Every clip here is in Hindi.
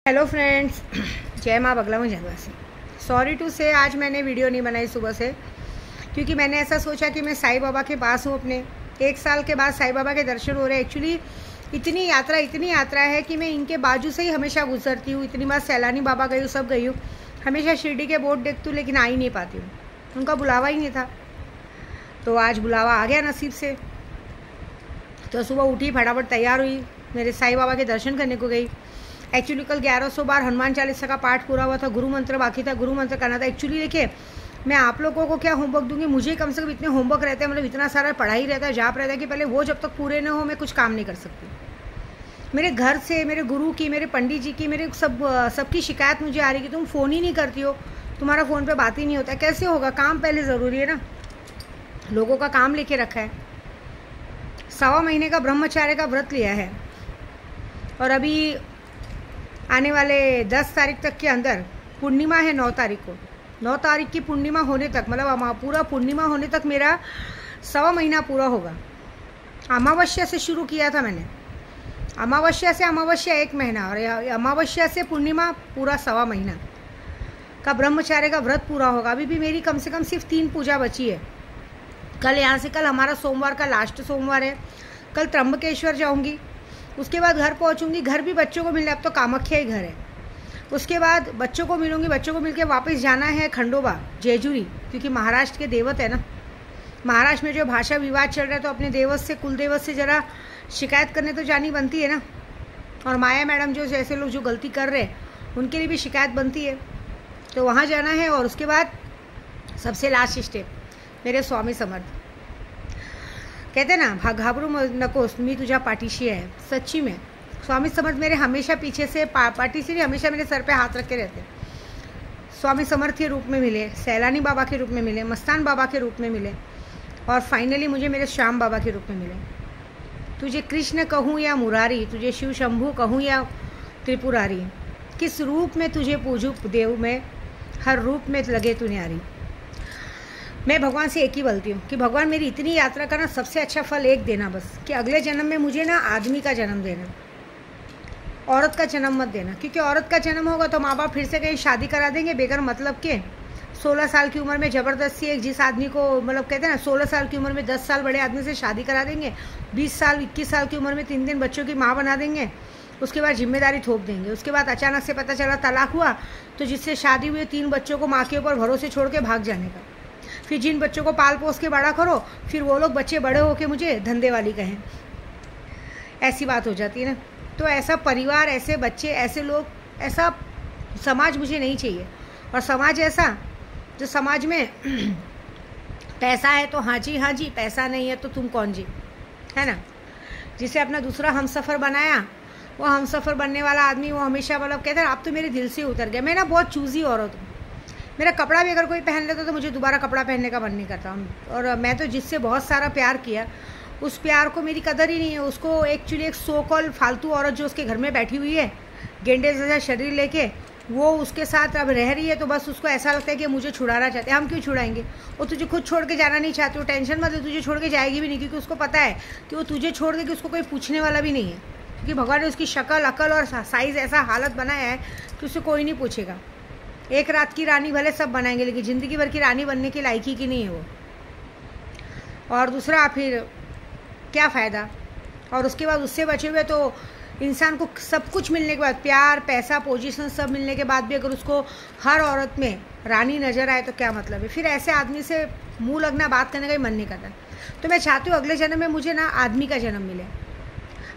हेलो फ्रेंड्स, जय माँ बगला में जनवासी। सॉरी टू से आज मैंने वीडियो नहीं बनाई सुबह से, क्योंकि मैंने ऐसा सोचा कि मैं साईं बाबा के पास हूँ। अपने 1 साल के बाद साईं बाबा के दर्शन हो रहे हैं। एक्चुअली इतनी यात्रा है कि मैं इनके बाजू से ही हमेशा गुजरती हूँ। इतनी बार सैलानी बाबा गई हूँ, सब गई हूँ, हमेशा शिरडी के बोर्ड देखती हूँ, लेकिन आ ही नहीं पाती हूँ। उनका बुलावा ही नहीं था, तो आज बुलावा आ गया नसीब से। तो सुबह उठी, फटाफट तैयार हुई, मेरे साईं बाबा के दर्शन करने को गई। एक्चुअली कल 1100 बार हनुमान चालीसा का पाठ पूरा हुआ था, गुरु मंत्र बाकी था, गुरु मंत्र करना था। एक्चुअली देखिए, मैं आप लोगों को क्या होमवर्क दूंगी, मुझे कम से कम इतने होमवर्क रहते हैं, मतलब इतना सारा पढ़ाई रहता है, जाप रहता है कि पहले वो जब तक पूरे ना हो मैं कुछ काम नहीं कर सकती। मेरे घर से, मेरे गुरु की, मेरे पंडित जी की, मेरे सबकी शिकायत मुझे आ रही कि तुम फ़ोन ही नहीं करती हो, तुम्हारा फ़ोन पे बात ही नहीं होता। कैसे होगा? काम पहले ज़रूरी है ना। लोगों का काम लेके रखा है। 1.25 महीने का ब्रह्मचार्य का व्रत लिया है, और अभी आने वाले 10 तारीख तक के अंदर पूर्णिमा है। 9 तारीख को, 9 तारीख की पूर्णिमा होने तक, मतलब पूरा पूर्णिमा होने तक मेरा 1.25 महीना पूरा होगा। अमावस्या से शुरू किया था मैंने, अमावस्या से अमावस्या 1 महीना, और अमावस्या से पूर्णिमा पूरा 1.25 महीना का ब्रह्मचार्य का व्रत पूरा होगा। अभी भी मेरी कम से कम सिर्फ 3 पूजा बची है। कल यहाँ से, कल हमारा सोमवार का लास्ट सोमवार है। कल त्र्यंबकेश्वर जाऊँगी, उसके बाद घर पहुंचूंगी। घर भी बच्चों को मिलना, अब तो कामाख्या ही घर है। उसके बाद बच्चों को मिलूंगी, बच्चों को मिलके वापस जाना है खंडोबा, जेजुरी, क्योंकि महाराष्ट्र के देवत है ना। महाराष्ट्र में जो भाषा विवाद चल रहा है, तो अपने देवत से, कुल देवत से ज़रा शिकायत करने तो जानी बनती है ना। और माया मैडम जो जैसे लोग जो गलती कर रहे हैं, उनके लिए भी शिकायत बनती है, तो वहाँ जाना है। और उसके बाद सबसे लास्ट स्टेप मेरे स्वामी समर्थ कहते ना, घाबरू नकोस, मी तुझा पाठीशी है। सच्ची में स्वामी समर्थ मेरे हमेशा पीछे से पाठीशी नहीं, हमेशा मेरे सर पे हाथ रख के रहते। स्वामी समर्थ के रूप में मिले, सैलानी बाबा के रूप में मिले, मस्तान बाबा के रूप में मिले, और फाइनली मुझे मेरे श्याम बाबा के रूप में मिले। तुझे कृष्ण कहूँ या मुरारी, तुझे शिव शंभू कहूँ या त्रिपुरारी, किस रूप में तुझे पूजू देव में, हर रूप में लगे तू न्यारी। मैं भगवान से एक ही बोलती हूँ कि भगवान मेरी इतनी यात्रा का ना सबसे अच्छा फल एक देना बस, कि अगले जन्म में मुझे ना आदमी का जन्म देना, औरत का जन्म मत देना। क्योंकि औरत का जन्म होगा तो माँ बाप फिर से कहीं शादी करा देंगे बेगर मतलब के। 16 साल की उम्र में ज़बरदस्ती एक जिस आदमी को, मतलब कहते हैं ना, 16 साल की उम्र में 10 साल बड़े आदमी से शादी करा देंगे, 20 साल 21 साल की उम्र में 3 बच्चों की माँ बना देंगे, उसके बाद जिम्मेदारी थोप देंगे। उसके बाद अचानक से पता चला तलाक हुआ, तो जिससे शादी हुई 3 बच्चों को माँ के ऊपर भरोसे छोड़ के भाग जाने का। फिर जिन बच्चों को पाल पोस के बड़ा करो, फिर वो लोग बच्चे बड़े होके मुझे धंधे वाली कहें। ऐसी बात हो जाती है ना। तो ऐसा परिवार, ऐसे बच्चे, ऐसे लोग, ऐसा समाज मुझे नहीं चाहिए। और समाज ऐसा जो समाज में पैसा है तो हाँ जी, पैसा नहीं है तो तुम कौन जी, है ना। जिसे अपना दूसरा हमसफ़र बनाया, वो हमसफ़र बनने वाला आदमी वो हमेशा मतलब कहता है आप तो मेरे दिल से उतर गए। मैं ना बहुत चूज़ी औरत हूँ। मेरा कपड़ा भी अगर कोई पहन लेता तो मुझे दोबारा कपड़ा पहनने का मन नहीं करता। और मैं तो जिससे बहुत सारा प्यार किया, उस प्यार को मेरी कदर ही नहीं है। उसको एक्चुअली एक सो कॉल फालतू औरत जो उसके घर में बैठी हुई है, गेंडे जैसा शरीर लेके, वो उसके साथ अब रह रही है, तो बस उसको ऐसा लगता है कि मुझे छुड़ाना चाहते हैं। हम क्यों छुड़ाएंगे? वो तुझे खुद छोड़ के जाना नहीं चाहती, वो टेंशन मत ले, तुझे छोड़ के जाएगी भी नहीं, क्योंकि उसको पता है कि वो तुझे छोड़ देगी, उसको कोई पूछने वाला भी नहीं है। क्योंकि भगवान ने उसकी शक्ल, अकल और साइज़ ऐसा हालत बनाया है कि उससे कोई नहीं पूछेगा। एक रात की रानी भले सब बनाएंगे, लेकिन ज़िंदगी भर की रानी बनने की लायकी की नहीं है वो। और दूसरा, फिर क्या फ़ायदा? और उसके बाद उससे बचे हुए तो इंसान को सब कुछ मिलने के बाद, प्यार, पैसा, पोजीशन सब मिलने के बाद भी अगर उसको हर औरत में रानी नज़र आए तो क्या मतलब है? फिर ऐसे आदमी से मुँह लगना, बात करने का ही मन नहीं करता। तो मैं चाहती हूँ अगले जन्म में मुझे ना आदमी का जन्म मिले।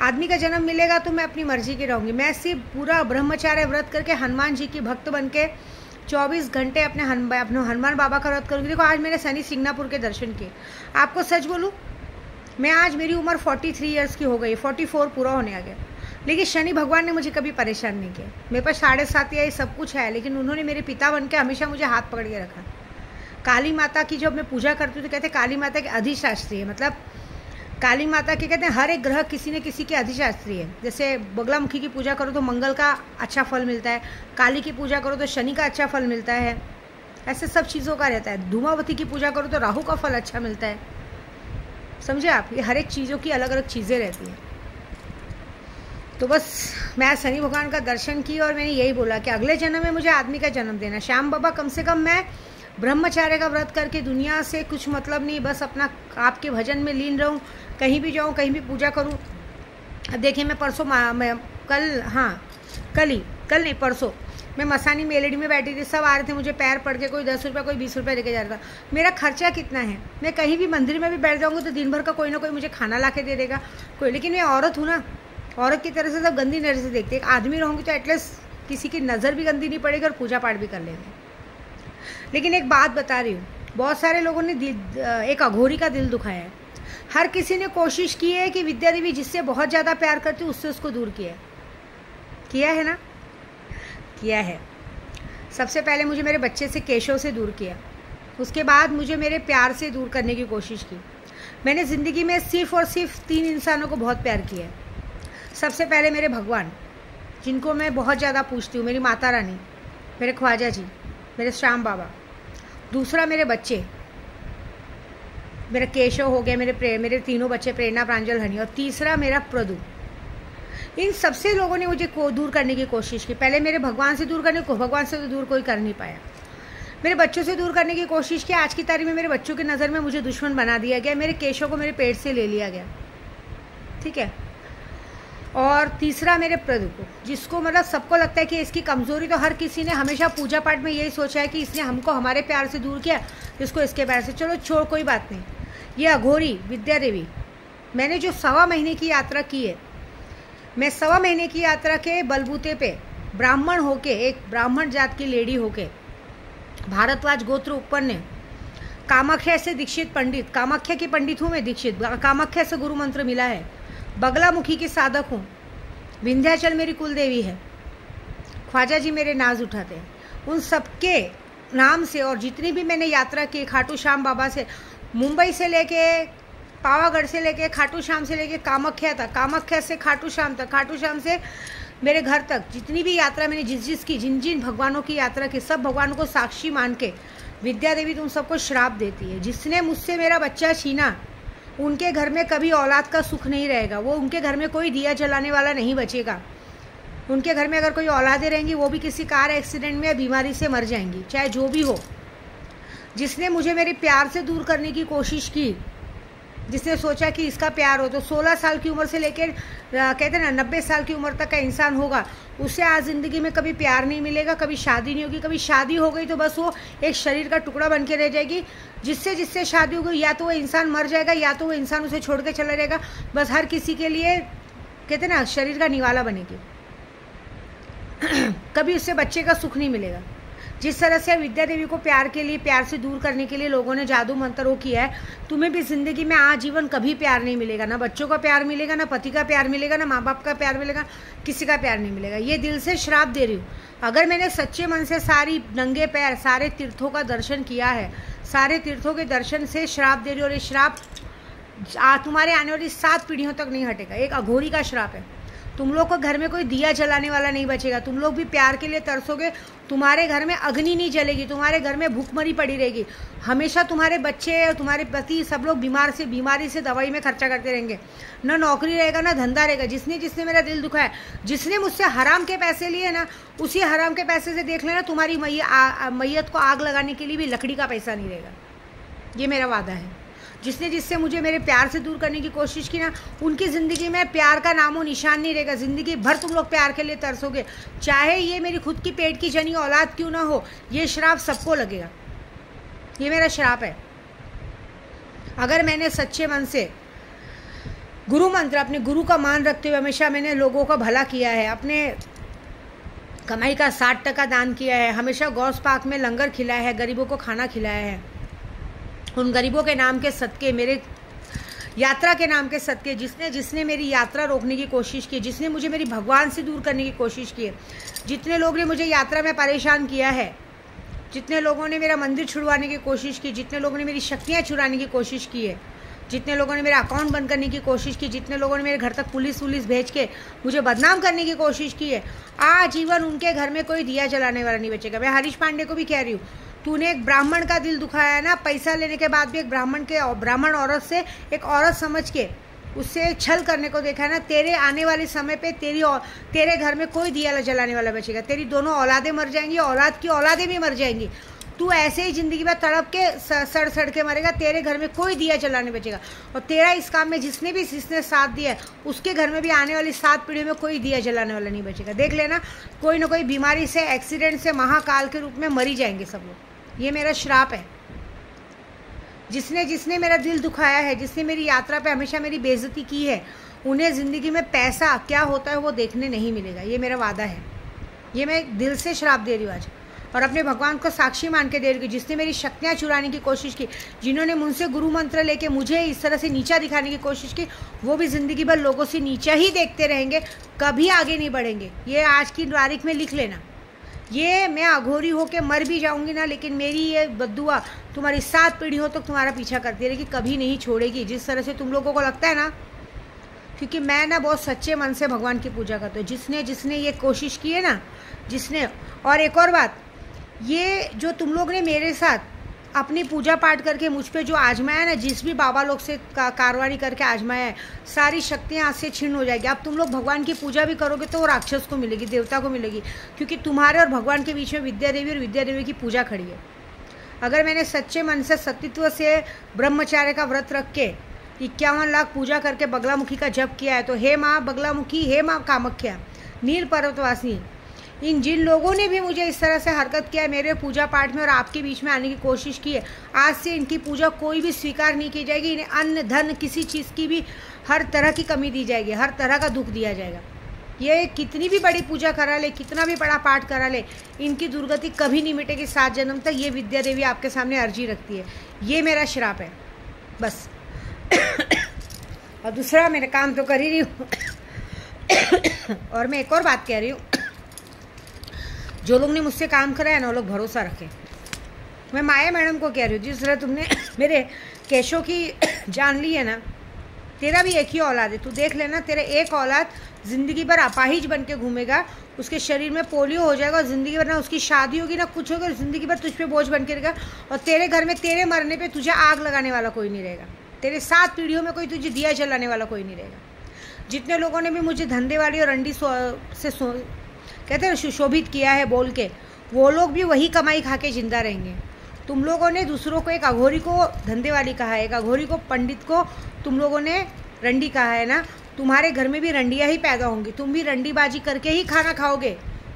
आदमी का जन्म मिलेगा तो मैं अपनी मर्जी की रहूँगी। मैं सिर्फ पूरा ब्रह्मचार्य व्रत करके हनुमान जी की भक्त बन के 24 घंटे अपने हनुमान बाबा का व्रत करूँगी। देखो, आज मैंने शनि सिंगनापुर के दर्शन किए। आपको सच बोलूँ, मैं आज, मेरी उम्र 43 ईयर्स की हो गई, 44 पूरा होने आ गया, लेकिन शनि भगवान ने मुझे कभी परेशान नहीं किया। मेरे पास 7.5 या ये सब कुछ है, लेकिन उन्होंने मेरे पिता बन के हमेशा मुझे हाथ पकड़ के रखा। काली माता की जब मैं पूजा करती हूँ तो कहते हैं काली माता के अधिशास्त्री है, मतलब काली माता के कहते हैं हर एक ग्रह किसी न किसी के अधिशास्त्री है। जैसे बगलामुखी की पूजा करो तो मंगल का अच्छा फल मिलता है, काली की पूजा करो तो शनि का अच्छा फल मिलता है, ऐसे सब चीज़ों का रहता है। धूमावती की पूजा करो तो राहु का फल अच्छा मिलता है। समझे आप? ये हर एक चीज़ों की अलग अलग चीज़ें रहती हैं। तो बस मैं शनि भगवान का दर्शन की और मैंने यही बोला कि अगले जन्म में मुझे आदमी का जन्म देना। श्याम बाबा कम से कम मैं ब्रह्मचार्य का व्रत करके दुनिया से कुछ मतलब नहीं, बस अपना आपके भजन में लीन रहूं, कहीं भी जाऊं, कहीं भी पूजा करूं। अब देखिए मैं परसों मैं कल नहीं परसों मैं मसानी मेलेडी में बैठी थी, सब आ रहे थे मुझे पैर पड़ के, कोई 10 रुपये कोई 20 रुपये देके जा रहा था। मेरा खर्चा कितना है, मैं कहीं भी मंदिर में भी बैठ जाऊँगी तो दिन भर का कोई ना कोई मुझे खाना ला के दे देगा कोई, लेकिन मैं औरत हूँ ना, औरत की तरह से सब गंदी नज़र से देखते। एक आदमी रहूँगी तो एटलीस्ट किसी की नज़र भी गंदी नहीं पड़ेगी और पूजा पाठ भी कर लेंगे। लेकिन एक बात बता रही हूँ, बहुत सारे लोगों ने एक अघोरी का दिल दुखाया है। हर किसी ने कोशिश की है कि विद्या देवी जिससे बहुत ज़्यादा प्यार करती है उससे उसको दूर किया है ना, किया है। सबसे पहले मुझे मेरे बच्चे से, केशव से दूर किया, उसके बाद मुझे मेरे प्यार से दूर करने की कोशिश की। मैंने ज़िंदगी में सिर्फ़ और सिर्फ 3 इंसानों को बहुत प्यार किया है। सबसे पहले मेरे भगवान, जिनको मैं बहुत ज़्यादा पूछती हूँ, मेरी माता रानी, मेरे ख्वाजा जी, मेरे श्याम बाबा। दूसरा मेरे बच्चे, मेरा केशव हो गया, मेरे तीनों बच्चे प्रेरणा, प्रांजल, हनी। और तीसरा मेरा प्रदू। इन सबसे लोगों ने मुझे दूर करने की कोशिश की। पहले मेरे भगवान से दूर करने को, भगवान से तो दूर कोई कर नहीं पाया। मेरे बच्चों से दूर करने की कोशिश की। आज की तारीख में मेरे बच्चों की नज़र में मुझे दुश्मन बना दिया गया। मेरे केशव को मेरे पेट से ले लिया गया, ठीक है। और तीसरा मेरे प्रदू को, जिसको मतलब सबको लगता है कि इसकी कमज़ोरी, तो हर किसी ने हमेशा पूजा पाठ में यही सोचा है कि इसने हमको हमारे प्यार से दूर किया, इसको इसके प्यार से। चलो छोड़, कोई बात नहीं। ये अघोरी विद्या देवी, मैंने जो 1.25 महीने की यात्रा की है, मैं 1.25 महीने की यात्रा के बलबूते पे ब्राह्मण होके, एक ब्राह्मण जात की लेडी होके, भारद्वाज गोत्र उत्पन्न, कामाख्या से दीक्षित पंडित, कामाख्या की पंडित हूँ मैं, दीक्षित, कामाख्या से गुरु मंत्र मिला है, बगलामुखी की साधक हूँ, विंध्याचल मेरी कुल देवी है, ख्वाजा जी मेरे नाज उठाते हैं। उन सबके नाम से और जितनी भी मैंने यात्रा की, खाटू श्याम बाबा से, मुंबई से लेके पावागढ़ से लेके खाटू श्याम से लेके कामाख्या तक, कामाख्या से खाटू श्याम तक, खाटू श्याम से मेरे घर तक, जितनी भी यात्रा मैंने जिन जिन भगवानों की यात्रा की, सब भगवानों को साक्षी मान के विद्या देवी तुम सबको श्राप देती है। जिसने मुझसे मेरा बच्चा छीना, उनके घर में कभी औलाद का सुख नहीं रहेगा। वो उनके घर में कोई दिया जलाने वाला नहीं बचेगा। उनके घर में अगर कोई औलादें रहेंगी, वो भी किसी कार एक्सीडेंट में या बीमारी से मर जाएंगी, चाहे जो भी हो। जिसने मुझे मेरे प्यार से दूर करने की कोशिश की, जिसने सोचा कि इसका प्यार हो, तो 16 साल की उम्र से लेकर कहते हैं ना 90 साल की उम्र तक का इंसान होगा, उसे आज ज़िंदगी में कभी प्यार नहीं मिलेगा, कभी शादी नहीं होगी। कभी शादी हो गई तो बस वो एक शरीर का टुकड़ा बन के रह जाएगी। जिससे शादी हो गई, या तो वो इंसान मर जाएगा या तो वो इंसान उसे छोड़ के चला जाएगा। बस हर किसी के लिए कहते हैं ना शरीर का निवाला बनेगी। कभी उससे बच्चे का सुख नहीं मिलेगा। जिस तरह से विद्या देवी को प्यार के लिए, प्यार से दूर करने के लिए लोगों ने जादू मंत्र वो किया है, तुम्हें भी ज़िंदगी में आजीवन कभी प्यार नहीं मिलेगा। ना बच्चों का प्यार मिलेगा, ना पति का प्यार मिलेगा, ना माँ बाप का प्यार मिलेगा, किसी का प्यार नहीं मिलेगा। ये दिल से श्राप दे रही हूँ। अगर मैंने सच्चे मन से सारी नंगे पैर सारे तीर्थों का दर्शन किया है, सारे तीर्थों के दर्शन से श्राप दे रही हूँ। और ये श्राप तुम्हारे आने वाली 7 पीढ़ियों तक नहीं हटेगा। एक अघोरी का श्राप है। तुम लोग को घर में कोई दिया जलाने वाला नहीं बचेगा। तुम लोग भी प्यार के लिए तरसोगे, तुम्हारे घर में अग्नि नहीं जलेगी, तुम्हारे घर में भूखमरी पड़ी रहेगी। हमेशा तुम्हारे बच्चे और तुम्हारे पति सब लोग बीमारी से दवाई में खर्चा करते रहेंगे। ना नौकरी रहेगा, ना धंधा रहेगा। जिसने मेरा दिल दुखाया, जिसने मुझसे हराम के पैसे लिए ना, उसी हराम के पैसे से देख लेना तुम्हारी मैयत को आग लगाने के लिए भी लकड़ी का पैसा नहीं रहेगा। ये मेरा वादा है। जिससे मुझे मेरे प्यार से दूर करने की कोशिश की ना, उनकी ज़िंदगी में प्यार का नामो निशान नहीं रहेगा। ज़िंदगी भर तुम लोग प्यार के लिए तरसोगे, चाहे ये मेरी खुद की पेट की जनी औलाद क्यों ना हो। ये श्राप सबको लगेगा। ये मेरा श्राप है। अगर मैंने सच्चे मन से गुरु मंत्र, अपने गुरु का मान रखते हुए हमेशा मैंने लोगों का भला किया है, अपने कमाई का 60% दान किया है, हमेशा गौस पाक में लंगर खिलाया है, गरीबों को खाना खिलाया है, उन गरीबों के नाम के सदके, मेरे यात्रा के नाम के सदके, जिसने मेरी यात्रा रोकने की कोशिश की, जिसने मुझे मेरी भगवान से दूर करने की कोशिश की है, जितने लोग ने मुझे यात्रा में परेशान किया है, जितने लोगों ने मेरा मंदिर छुड़वाने की कोशिश की, जितने लोगों ने मेरी शक्तियाँ चुराने की कोशिश की है, जितने लोगों ने मेरा अकाउंट बंद करने की कोशिश की, जितने लोगों ने मेरे घर तक पुलिस भेज के मुझे बदनाम करने की कोशिश की है, आजीवन उनके घर में कोई दिया जलाने वाला नहीं बचेगा। मैं हरीश पांडे को भी कह रही हूँ, तूने एक ब्राह्मण का दिल दुखाया है ना, पैसा लेने के बाद भी एक ब्राह्मण औरत से एक औरत समझ के उससे छल करने को देखा है ना, तेरे आने वाले समय पे तेरे घर में कोई दिया जलाने वाला बचेगा। तेरी दोनों औलादें मर जाएंगी, औलाद की औलादें भी मर जाएंगी। तू ऐसे ही ज़िंदगी में तड़प के सड़ के मरेगा। तेरे घर में कोई दिया जलाने बचेगा। और तेरा इस काम में जिसने साथ दिया है, उसके घर में भी आने वाली 7 पीढ़ियों में कोई दिया जलाने वाला नहीं बचेगा। देख लेना, कोई ना कोई बीमारी से, एक्सीडेंट से, महाकाल के रूप में मरी जाएंगे सब लोग। ये मेरा श्राप है। जिसने मेरा दिल दुखाया है, जिसने मेरी यात्रा पे हमेशा मेरी बेइज्जती की है, उन्हें ज़िंदगी में पैसा क्या होता है वो देखने नहीं मिलेगा। ये मेरा वादा है। ये मैं दिल से श्राप दे रही हूँ आज, और अपने भगवान को साक्षी मान के दे रही हूँ। जिसने मेरी शक्तियाँ चुराने की कोशिश की, जिन्होंने मुझसे गुरु मंत्र लेके मुझे इस तरह से नीचा दिखाने की कोशिश की, वो भी ज़िंदगी भर लोगों से नीचा ही देखते रहेंगे, कभी आगे नहीं बढ़ेंगे। ये आज की तारीख में लिख लेना। ये मैं अघोरी होके मर भी जाऊंगी ना, लेकिन मेरी ये बद्दुआ तुम्हारी 7 पीढ़ियों तक तुम्हारा पीछा करती रहेगी, कभी नहीं छोड़ेगी। जिस तरह से तुम लोगों को लगता है ना, क्योंकि मैं ना बहुत सच्चे मन से भगवान की पूजा करती हूँ। जिसने ये कोशिश की है ना, और एक और बात, ये जो तुम लोग ने मेरे साथ अपनी पूजा पाठ करके मुझ पे जो आजमाया ना, जिस भी बाबा लोग से कारवारी करके आजमाया है, सारी शक्तियाँ आज से छिन्न हो जाएगी। अब तुम लोग भगवान की पूजा भी करोगे तो वो राक्षस को मिलेगी, देवता को मिलेगी, क्योंकि तुम्हारे और भगवान के बीच में विद्या देवी और विद्या देवी की पूजा खड़ी है। अगर मैंने सच्चे मन से सतीत्व से ब्रह्मचार्य का व्रत रख के 51 लाख पूजा करके बगलामुखी का जप किया है, तो हे माँ बगलामुखी, हे माँ कामाख्या, नील पर्वतवासिनी, इन जिन लोगों ने भी मुझे इस तरह से हरकत किया है मेरे पूजा पाठ में और आपके बीच में आने की कोशिश की है, आज से इनकी पूजा कोई भी स्वीकार नहीं की जाएगी। इन्हें अन्न धन किसी चीज़ की भी हर तरह की कमी दी जाएगी, हर तरह का दुख दिया जाएगा। ये कितनी भी बड़ी पूजा करा ले, कितना भी बड़ा पाठ करा ले, इनकी दुर्गति कभी नहीं मिटेगी 7 जन्म तक। ये विद्या देवी आपके सामने अर्जी रखती है। ये मेरा श्राप है बस। और दूसरा, मेरा काम तो कर ही रही हूँ। और मैं एक और बात कह रही हूँ, जो लोग ने मुझसे काम कराया ना, वो लोग भरोसा रखें। मैं माया मैडम को कह रही हूँ, जिस तरह तुमने मेरे केशों की जान ली है ना, तेरा भी एक ही औलाद है। तू देख लेना, तेरा एक औलाद ज़िंदगी भर अपाहिज बन के घूमेगा, उसके शरीर में पोलियो हो जाएगा, और ज़िंदगी भर ना उसकी शादी होगी ना कुछ होगा, ज़िंदगी भर तुझ पे बोझ बन के रहेगा। और तेरे घर में तेरे मरने पे तुझे आग लगाने वाला कोई नहीं रहेगा। तेरे 7 पीढ़ियों में कोई तुझे दिया जलाने वाला कोई नहीं रहेगा। जितने लोगों ने भी मुझे धंधे वाली और अंडी से कहते हैं सुशोभित किया है बोल के, वो लोग भी वही कमाई खा के जिंदा रहेंगे। तुम लोगों ने दूसरों को, एक अघोरी को धंधे वाली कहा है, एक अघोरी को पंडित को तुम लोगों ने रंडी कहा है ना। तुम्हारे घर में भी रंडियाँ ही पैदा होंगी, तुम भी रंडीबाजी करके ही खाना खाओगे।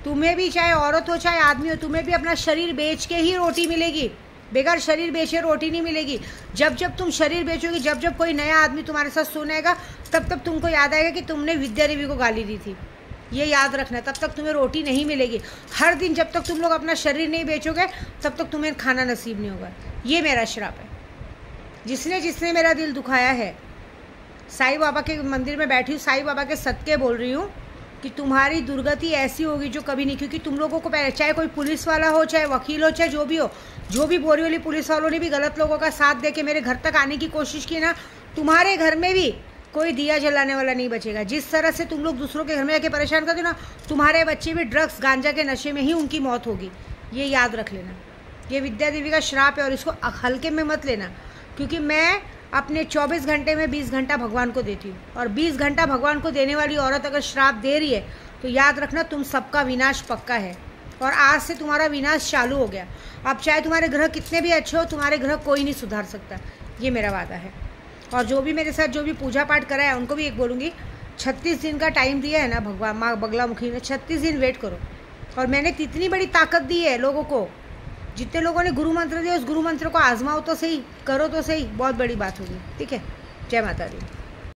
तुम्हें भी, चाहे औरत हो चाहे आदमी हो, तुम्हें भी अपना शरीर बेच के ही रोटी मिलेगी। बेकार शरीर बेचे रोटी नहीं मिलेगी। जब जब तुम शरीर बेचोगे, जब जब कोई नया आदमी तुम्हारे साथ सोनेगा, तब तब तुमको याद आएगा कि तुमने विद्या देवी को गाली दी थी। ये याद रखना, तब तक तुम्हें रोटी नहीं मिलेगी। हर दिन जब तक तुम लोग अपना शरीर नहीं बेचोगे, तब तक तुम्हें खाना नसीब नहीं होगा। ये मेरा श्राप है। जिसने मेरा दिल दुखाया है, साईं बाबा के मंदिर में बैठी हूँ, साईं बाबा के सदके बोल रही हूँ कि तुम्हारी दुर्गति ऐसी होगी जो कभी नहीं, क्योंकि तुम लोगों को, चाहे कोई पुलिस वाला हो, चाहे वकील हो, चाहे जो भी हो, जो भी बोरीवली पुलिस वालों ने भी गलत लोगों का साथ दे के मेरे घर तक आने की कोशिश की ना, तुम्हारे घर में भी कोई दिया जलाने वाला नहीं बचेगा। जिस तरह से तुम लोग दूसरों के घर में आके परेशान करते हो ना, तुम्हारे बच्चे भी ड्रग्स गांजा के नशे में ही उनकी मौत होगी। ये याद रख लेना। ये विद्या देवी का श्राप है, और इसको हल्के में मत लेना, क्योंकि मैं अपने 24 घंटे में 20 घंटा भगवान को देती हूँ, और 20 घंटा भगवान को देने वाली औरत अगर श्राप दे रही है, तो याद रखना तुम सबका विनाश पक्का है। और आज से तुम्हारा विनाश चालू हो गया। अब चाहे तुम्हारे ग्रह कितने भी अच्छे हो, तुम्हारे ग्रह कोई नहीं सुधार सकता। ये मेरा वादा है। और जो भी मेरे साथ जो भी पूजा पाठ करा है, उनको भी एक बोलूँगी, 36 दिन का टाइम दिया है ना भगवान माँ बगलामुखी ने, 36 दिन वेट करो। और मैंने कितनी बड़ी ताकत दी है लोगों को, जितने लोगों ने गुरु मंत्र दिया, उस गुरु मंत्र को आजमाओ तो सही, करो तो सही, बहुत बड़ी बात होगी। ठीक है, जय माता दी।